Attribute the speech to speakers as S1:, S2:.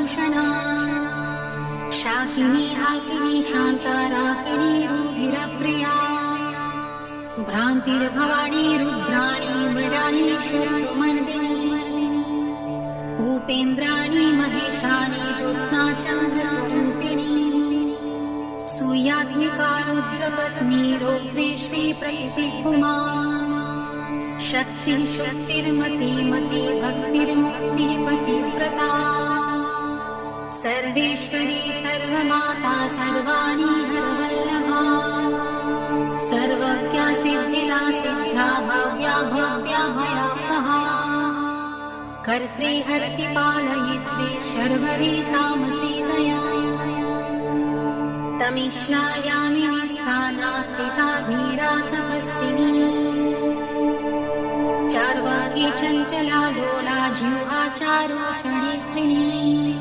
S1: भूषणा शाकिनी हाकिनी शान्ता राकिनी रुधिरप्रिया भ्रान्तिर्भवानी रुद्राणी मृडानी शत्रुमर्दिनी उपेन्द्राणी महेशानी ज्योत्स्ना चन्द्रस्वरूपिणी सूर्यात्मिका रुद्रपत्नी रौद्री श्रीप्रैतिपुमा शक्ति शक्तिर्मती मती भक्तिर्मुक्ति पतिव्रता सर्वेश्वरी सर्वमाता सर्वाणी हरवल्लभा सर्वज्ञा सिद्धिदा सिद्धा भव्या भव्या भयावहा कर्त्री हरति पालयित्री शर्वरी तामसी दया तमिश्रायामिनी स्थाना स्थिता धीरा तपस्विनी चार्वाकी चञ्चला लोला जिह्वा चारु चरित्रिणी